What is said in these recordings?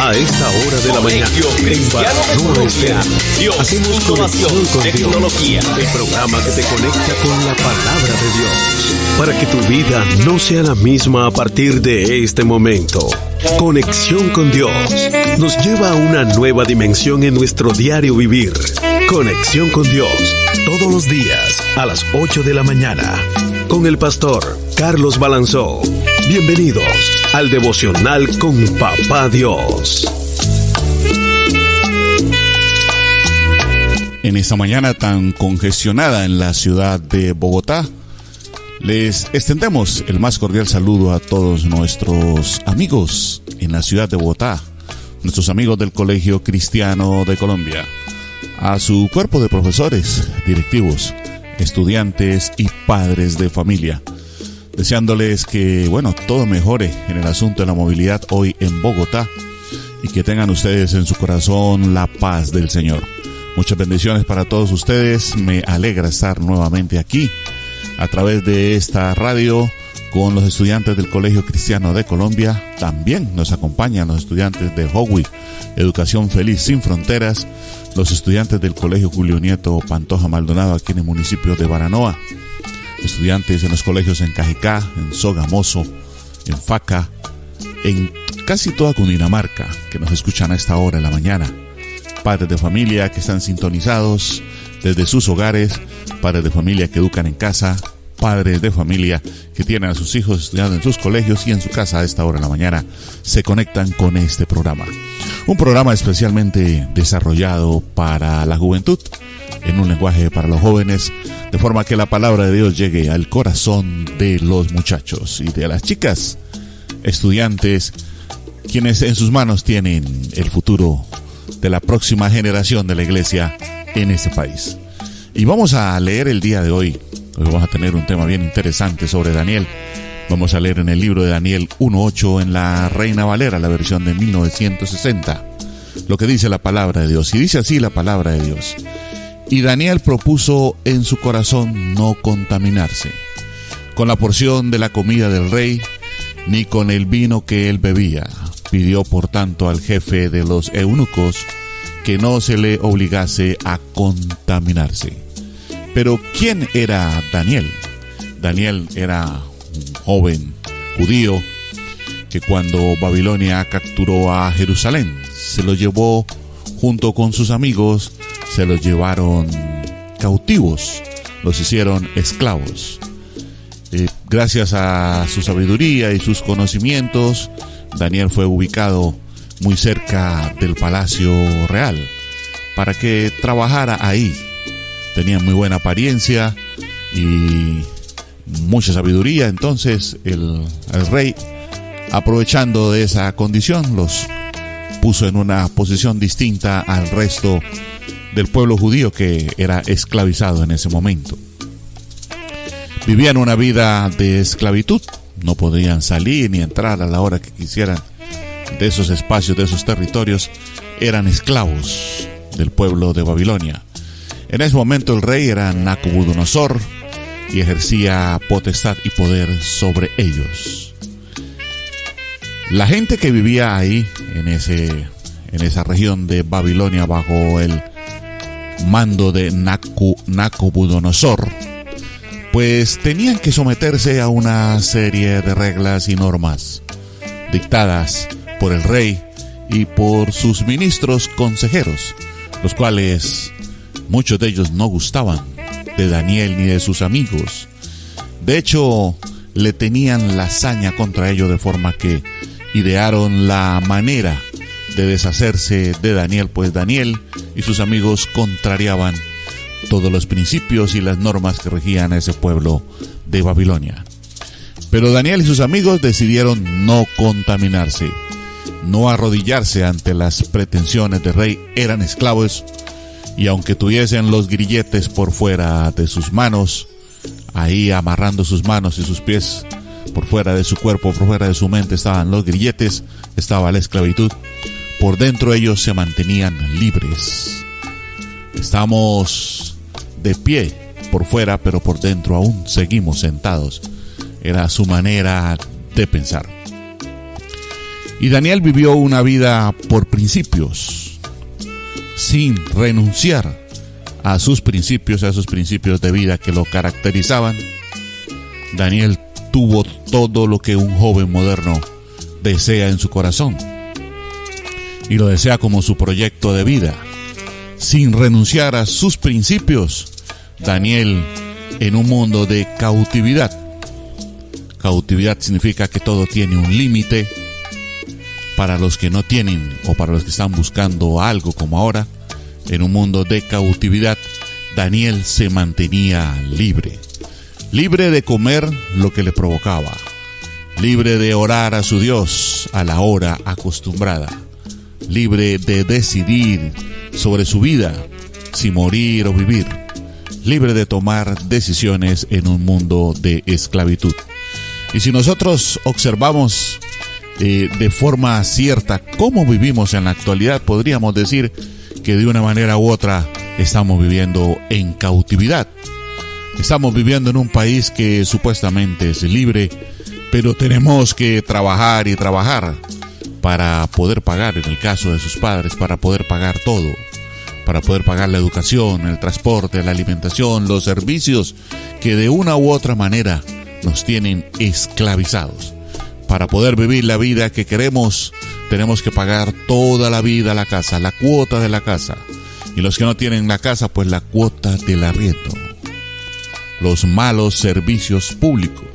A esta hora de la mañana, en Baranoa Estéreo, hacemos Conexión con tecnología. Dios, el programa que te conecta con la palabra de Dios, para que tu vida no sea la misma a partir de este momento. Conexión con Dios nos lleva a una nueva dimensión en nuestro diario vivir. Conexión con Dios, todos los días a las 8 de la mañana, con el pastor Carlos Balanzó. Bienvenidos al devocional con Papá Dios. En esta mañana tan congestionada en la ciudad de Bogotá, les extendemos el más cordial saludo a todos nuestros amigos en la ciudad de Bogotá, nuestros amigos del Colegio Cristiano de Colombia, a su cuerpo de profesores, directivos, estudiantes y padres de familia, deseándoles que, todo mejore en el asunto de la movilidad hoy en Bogotá y que tengan ustedes en su corazón la paz del Señor. Muchas bendiciones para todos ustedes. Me alegra estar nuevamente aquí a través de esta radio con los estudiantes del Colegio Cristiano de Colombia. También nos acompañan los estudiantes de Hogui, Educación Feliz Sin Fronteras, los estudiantes del Colegio Julio Nieto Pantoja Maldonado aquí en el municipio de Baranoa, estudiantes en los colegios en Cajicá, en Sogamoso, en Faca, en casi toda Cundinamarca, que nos escuchan a esta hora de la mañana. Padres de familia que están sintonizados desde sus hogares, padres de familia que educan en casa, padres de familia que tienen a sus hijos estudiando en sus colegios y en su casa a esta hora de la mañana se conectan con este programa. Un programa especialmente desarrollado para la juventud, en un lenguaje para los jóvenes, de forma que la palabra de Dios llegue al corazón de los muchachos y de las chicas, estudiantes, quienes en sus manos tienen el futuro de la próxima generación de la iglesia en este país. Y vamos a leer el día de hoy. Hoy vamos a tener un tema bien interesante sobre Daniel. Vamos a leer en el libro de Daniel 1:8 en la Reina Valera, la versión de 1960, lo que dice la palabra de Dios. Y dice así la palabra de Dios: y Daniel propuso en su corazón no contaminarse con la porción de la comida del rey, ni con el vino que él bebía. Pidió por tanto al jefe de los eunucos que no se le obligase a contaminarse. Pero ¿quién era Daniel? Daniel era un joven judío que cuando Babilonia capturó a Jerusalén, se lo llevó junto con sus amigos, se los llevaron cautivos, los hicieron esclavos. Gracias a su sabiduría y sus conocimientos, Daniel fue ubicado muy cerca del palacio real para que trabajara ahí. Tenía muy buena apariencia y mucha sabiduría. Entonces el rey, aprovechando de esa condición, los puso en una posición distinta al resto del pueblo judío que era esclavizado en ese momento. Vivían una vida de esclavitud. No podían salir ni entrar a la hora que quisieran de esos espacios, de esos territorios. Eran esclavos del pueblo de Babilonia. En ese momento el rey era Nabucodonosor y ejercía potestad y poder sobre ellos. La gente que vivía ahí, en esa región de Babilonia, bajo el mando de Nabucodonosor, pues tenían que someterse a una serie de reglas y normas dictadas por el rey y por sus ministros consejeros, los cuales muchos de ellos no gustaban de Daniel ni de sus amigos. De hecho, le tenían la saña contra ellos, de forma que idearon la manera de deshacerse de Daniel, pues Daniel y sus amigos contrariaban todos los principios y las normas que regían a ese pueblo de Babilonia. Pero Daniel y sus amigos decidieron no contaminarse, no arrodillarse ante las pretensiones del rey. Eran esclavos y aunque tuviesen los grilletes por fuera de sus manos, ahí amarrando sus manos y sus pies, por fuera de su cuerpo, por fuera de su mente estaban los grilletes, estaba la esclavitud. Por dentro ellos se mantenían libres. Estamos de pie por fuera, pero por dentro aún seguimos sentados. Era su manera de pensar. Y Daniel vivió una vida por principios, sin renunciar a sus principios de vida que lo caracterizaban. Daniel tuvo todo lo que un joven moderno desea en su corazón, y lo desea como su proyecto de vida. Sin renunciar a sus principios, Daniel, en un mundo de cautividad. Cautividad significa que todo tiene un límite. Para los que no tienen, o para los que están buscando algo como ahora, en un mundo de cautividad, Daniel se mantenía libre. Libre de comer lo que le provocaba. Libre de orar a su Dios a la hora acostumbrada. Libre de decidir sobre su vida, si morir o vivir. Libre de tomar decisiones en un mundo de esclavitud. Y si nosotros observamos de forma cierta cómo vivimos en la actualidad, podríamos decir que de una manera u otra estamos viviendo en cautividad. Estamos viviendo en un país que supuestamente es libre, pero tenemos que trabajar y trabajar para poder pagar, en el caso de sus padres, para poder pagar todo, para poder pagar la educación, el transporte, la alimentación, los servicios que de una u otra manera nos tienen esclavizados. Para poder vivir la vida que queremos, tenemos que pagar toda la vida la casa, la cuota de la casa. Y los que no tienen la casa, pues la cuota del arriendo. Los malos servicios públicos.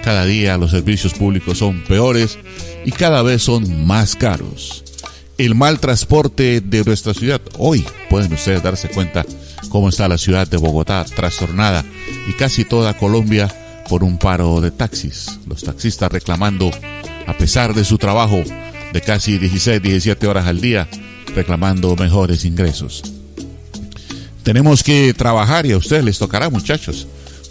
Cada día los servicios públicos son peores y cada vez son más caros. El mal transporte de nuestra ciudad. Hoy pueden ustedes darse cuenta cómo está la ciudad de Bogotá trastornada, y casi toda Colombia por un paro de taxis. Los taxistas reclamando, a pesar de su trabajo de casi 16, 17 horas al día, reclamando mejores ingresos. Tenemos que trabajar, y a ustedes les tocará, muchachos,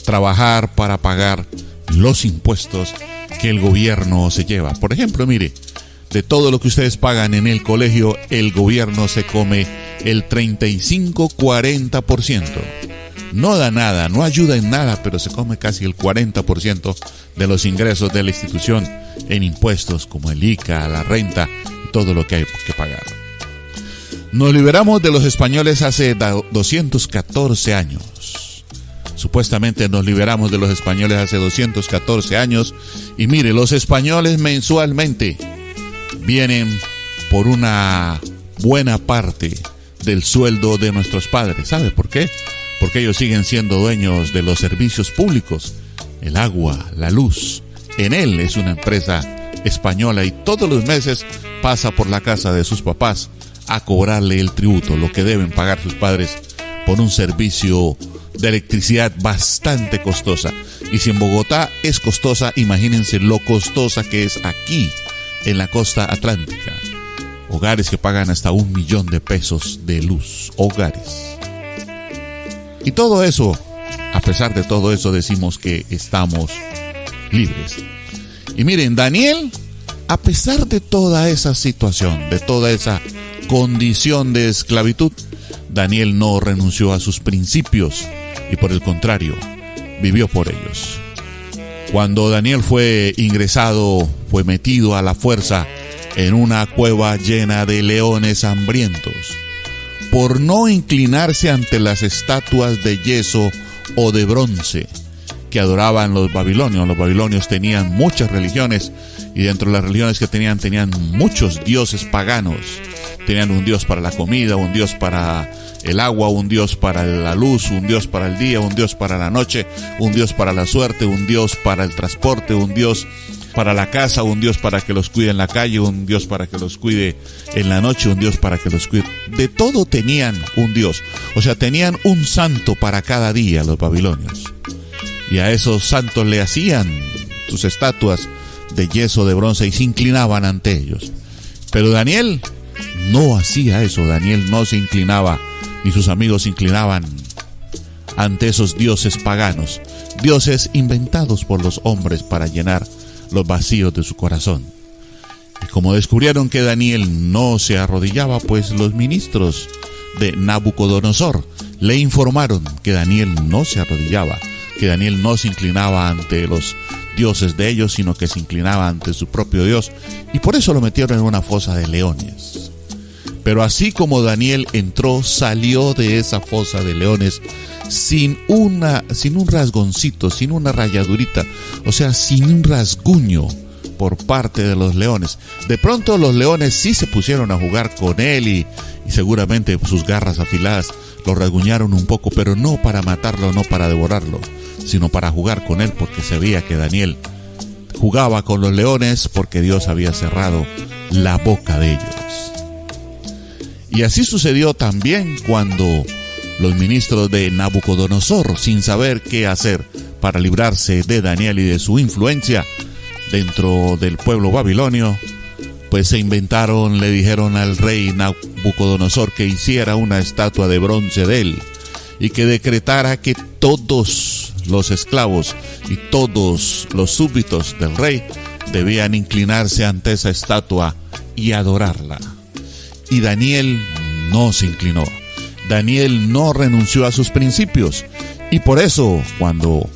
trabajar para pagar los impuestos que el gobierno se lleva. Por ejemplo, mire, de todo lo que ustedes pagan en el colegio, el gobierno se come el 35-40%. No da nada, no ayuda en nada, pero se come casi el 40% de los ingresos de la institución en impuestos como el ICA, la renta y todo lo que hay que pagar. Nos liberamos de los españoles hace 214 años. Supuestamente nos liberamos de los españoles hace 214 años. Y mire, los españoles mensualmente vienen por una buena parte del sueldo de nuestros padres. ¿Sabe por qué? Porque ellos siguen siendo dueños de los servicios públicos, el agua, la luz. Enel es una empresa española y todos los meses pasa por la casa de sus papás a cobrarle el tributo, lo que deben pagar sus padres por un servicio de electricidad bastante costosa. Y si en Bogotá es costosa, imagínense lo costosa que es aquí, en la costa atlántica. Hogares que pagan hasta 1 millón de pesos de luz, hogares. Y todo eso, a pesar de todo eso, decimos que estamos libres. Y miren, Daniel, a pesar de toda esa situación, de toda esa condición de esclavitud, Daniel no renunció a sus principios y por el contrario, vivió por ellos. Cuando Daniel fue ingresado, fue metido a la fuerza en una cueva llena de leones hambrientos, por no inclinarse ante las estatuas de yeso o de bronce que adoraban los babilonios. Los babilonios tenían muchas religiones y dentro de las religiones que tenían muchos dioses paganos. Tenían un dios para la comida, un dios para el agua, un dios para la luz, un dios para el día, un dios para la noche, un dios para la suerte, un dios para el transporte, un dios para la casa, un dios para que los cuide en la calle, un dios para que los cuide en la noche, un dios para que los cuide. De todo tenían un dios. O sea, tenían un santo para cada día los babilonios. Y a esos santos le hacían sus estatuas de yeso, de bronce, y se inclinaban ante ellos. Pero Daniel no hacía eso. Daniel no se inclinaba, ni sus amigos se inclinaban ante esos dioses paganos, dioses inventados por los hombres para llenar los vacíos de su corazón. Y como descubrieron que Daniel no se arrodillaba, pues los ministros de Nabucodonosor le informaron que Daniel no se arrodillaba, que Daniel no se inclinaba ante los dioses de ellos, sino que se inclinaba ante su propio Dios, y por eso lo metieron en una fosa de leones. Pero así como Daniel entró, salió de esa fosa de leones sin un rasgoncito, sin una rayadurita, o sea, sin un rasguño por parte de los leones. De pronto los leones sí se pusieron a jugar con él y seguramente sus garras afiladas lo rasguñaron un poco, pero no para matarlo, no para devorarlo, sino para jugar con él, porque se veía que Daniel jugaba con los leones porque Dios había cerrado la boca de ellos. Y así sucedió también cuando los ministros de Nabucodonosor, sin saber qué hacer para librarse de Daniel y de su influencia dentro del pueblo babilonio, pues se inventaron, le dijeron al rey Nabucodonosor que hiciera una estatua de bronce de él y que decretara que todos los esclavos y todos los súbditos del rey debían inclinarse ante esa estatua y adorarla. Y Daniel no se inclinó. Daniel no renunció a sus principios. Y por eso, cuando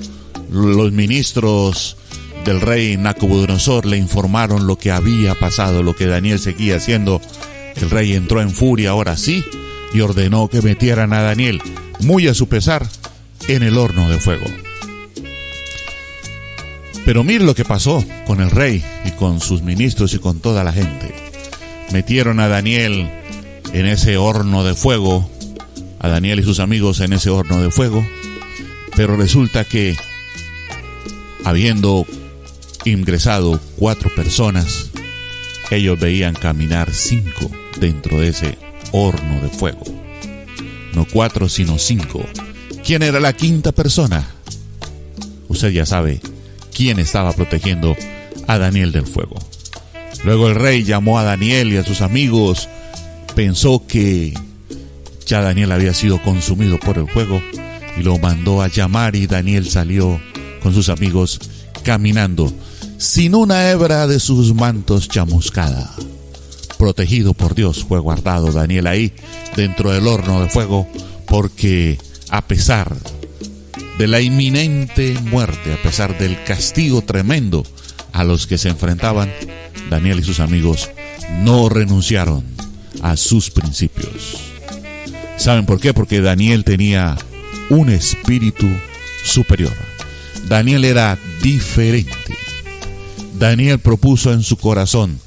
los ministros del rey Nabucodonosor le informaron lo que había pasado, lo que Daniel seguía haciendo, el rey entró en furia ahora sí y ordenó que metieran a Daniel, muy a su pesar, en el horno de fuego. Pero mire lo que pasó con el rey y con sus ministros y con toda la gente. Metieron a Daniel en ese horno de fuego, a Daniel y sus amigos en ese horno de fuego, pero resulta que, habiendo ingresado 4 personas, ellos veían caminar 5 dentro de ese horno de fuego. No 4, sino 5. ¿Quién era la 5ª persona? Usted ya sabe quién estaba protegiendo a Daniel del fuego. Luego el rey llamó a Daniel y a sus amigos, pensó que ya Daniel había sido consumido por el fuego y lo mandó a llamar, y Daniel salió con sus amigos caminando sin una hebra de sus mantos chamuscada. Protegido por Dios fue guardado Daniel ahí dentro del horno de fuego, porque a pesar de la inminente muerte, a pesar del castigo tremendo a los que se enfrentaban, Daniel y sus amigos no renunciaron a sus principios. ¿Saben por qué? Porque Daniel tenía un espíritu superior. Daniel era diferente. Daniel propuso en su corazón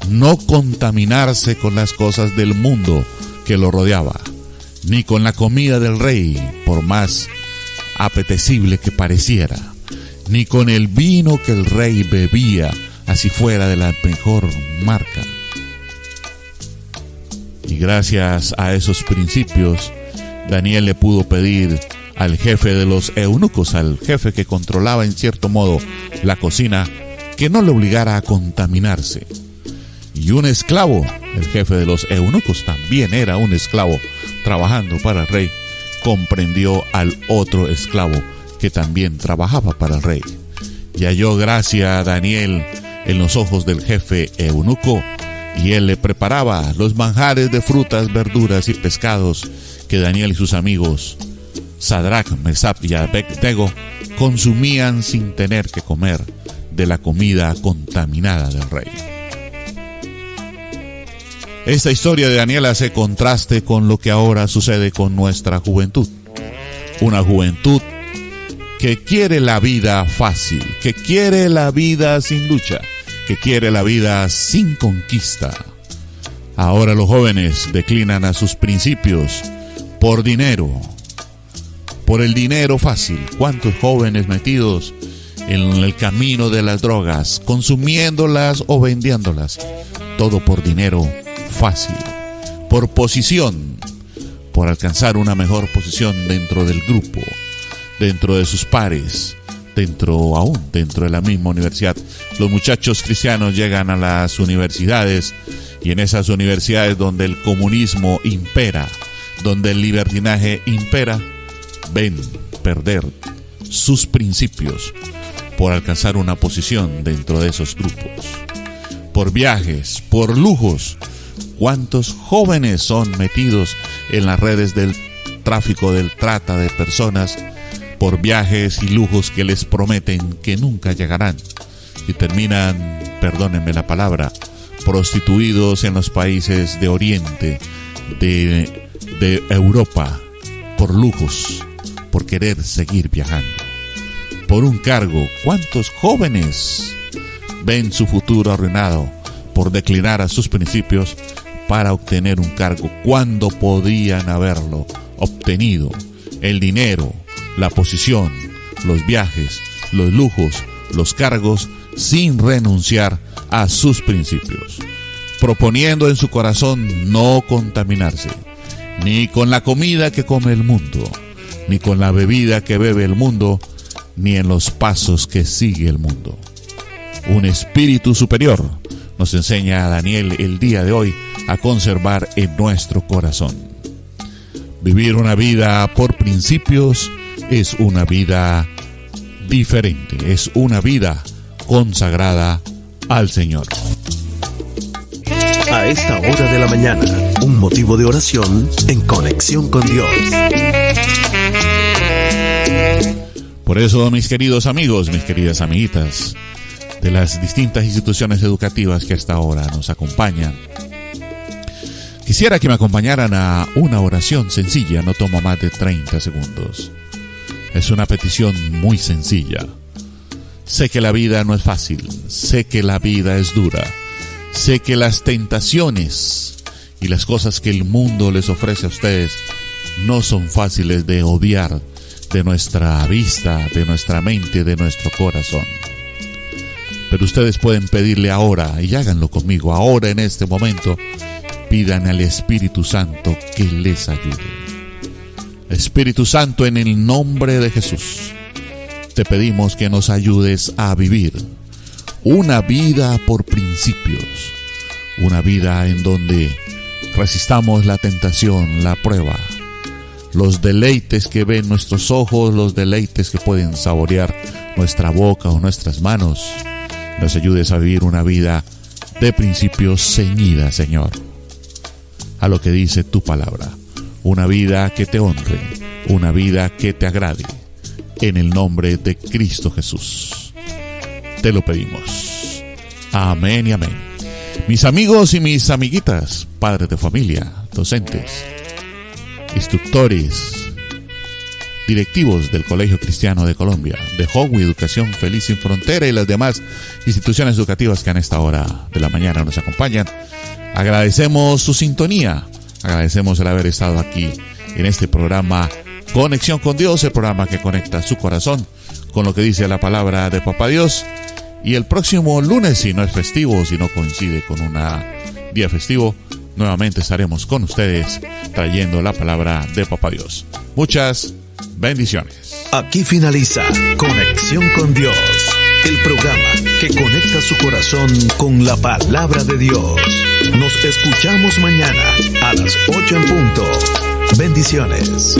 no contaminarse con las cosas del mundo que lo rodeaba, ni con la comida del rey, por más apetecible que pareciera, ni con el vino que el rey bebía, así fuera de la mejor marca. Y gracias a esos principios, Daniel le pudo pedir al jefe de los eunucos, al jefe que controlaba en cierto modo la cocina, que no le obligara a contaminarse. Y un esclavo, el jefe de los eunucos también era un esclavo trabajando para el rey, comprendió al otro esclavo que también trabajaba para el rey. Y halló gracia a Daniel en los ojos del jefe eunuco, y él le preparaba los manjares de frutas, verduras y pescados que Daniel y sus amigos Sadrach, Mesach y Abed-nego consumían sin tener que comer de la comida contaminada del rey. Esta historia de Daniel hace contraste con lo que ahora sucede con nuestra juventud. Una juventud que quiere la vida fácil, que quiere la vida sin lucha, que quiere la vida sin conquista. Ahora los jóvenes declinan a sus principios por dinero, por el dinero fácil. ¿Cuántos jóvenes metidos en el camino de las drogas, consumiéndolas o vendiéndolas? Todo por dinero fácil, por posición, por alcanzar una mejor posición dentro del grupo, dentro de sus pares, dentro de la misma universidad. Los muchachos cristianos llegan a las universidades, y en esas universidades donde el comunismo impera, donde el libertinaje impera, ven perder sus principios por alcanzar una posición dentro de esos grupos, por viajes, por lujos. ¿Cuántos jóvenes son metidos en las redes del tráfico, del trata de personas, por viajes y lujos que les prometen que nunca llegarán y terminan, perdónenme la palabra, prostituidos en los países de Oriente, de Europa, por lujos, por querer seguir viajando, por un cargo. ¿Cuántos jóvenes ven su futuro arruinado por declinar a sus principios para obtener un cargo cuando podían haberlo obtenido? El dinero, la posición, los viajes, los lujos, los cargos, sin renunciar a sus principios, proponiendo en su corazón no contaminarse, ni con la comida que come el mundo, ni con la bebida que bebe el mundo, ni en los pasos que sigue el mundo. Un espíritu superior nos enseña a Daniel el día de hoy a conservar en nuestro corazón. Vivir una vida por principios es una vida diferente, es una vida consagrada al Señor. A esta hora de la mañana, un motivo de oración en conexión con Dios. Por eso, mis queridos amigos, mis queridas amiguitas de las distintas instituciones educativas que hasta ahora nos acompañan, quisiera que me acompañaran a una oración sencilla, no toma más de 30 segundos. Es una petición muy sencilla. Sé que la vida no es fácil, sé que la vida es dura, sé que las tentaciones y las cosas que el mundo les ofrece a ustedes no son fáciles de odiar de nuestra vista, de nuestra mente, de nuestro corazón. Pero ustedes pueden pedirle ahora, y háganlo conmigo, ahora en este momento, pidan al Espíritu Santo que les ayude. Espíritu Santo, en el nombre de Jesús, te pedimos que nos ayudes a vivir una vida por principios, una vida en donde resistamos la tentación, la prueba, los deleites que ven nuestros ojos, los deleites que pueden saborear nuestra boca o nuestras manos. Nos ayudes a vivir una vida de principios ceñida, Señor, a lo que dice tu palabra. Una vida que te honre, una vida que te agrade. En el nombre de Cristo Jesús te lo pedimos. Amén y amén. Mis amigos y mis amiguitas, padres de familia, docentes, instructores, directivos del Colegio Cristiano de Colombia, de Hogui Educación Feliz Sin Frontera y las demás instituciones educativas que a esta hora de la mañana nos acompañan, agradecemos su sintonía, agradecemos el haber estado aquí en este programa Conexión con Dios, el programa que conecta su corazón con lo que dice la palabra de Papá Dios. Y el próximo lunes, si no es festivo, si no coincide con un día festivo, nuevamente estaremos con ustedes trayendo la palabra de Papá Dios. Muchas bendiciones. Aquí finaliza Conexión con Dios, el programa que conecta su corazón con la palabra de Dios. Nos escuchamos mañana a las 8 en punto. Bendiciones.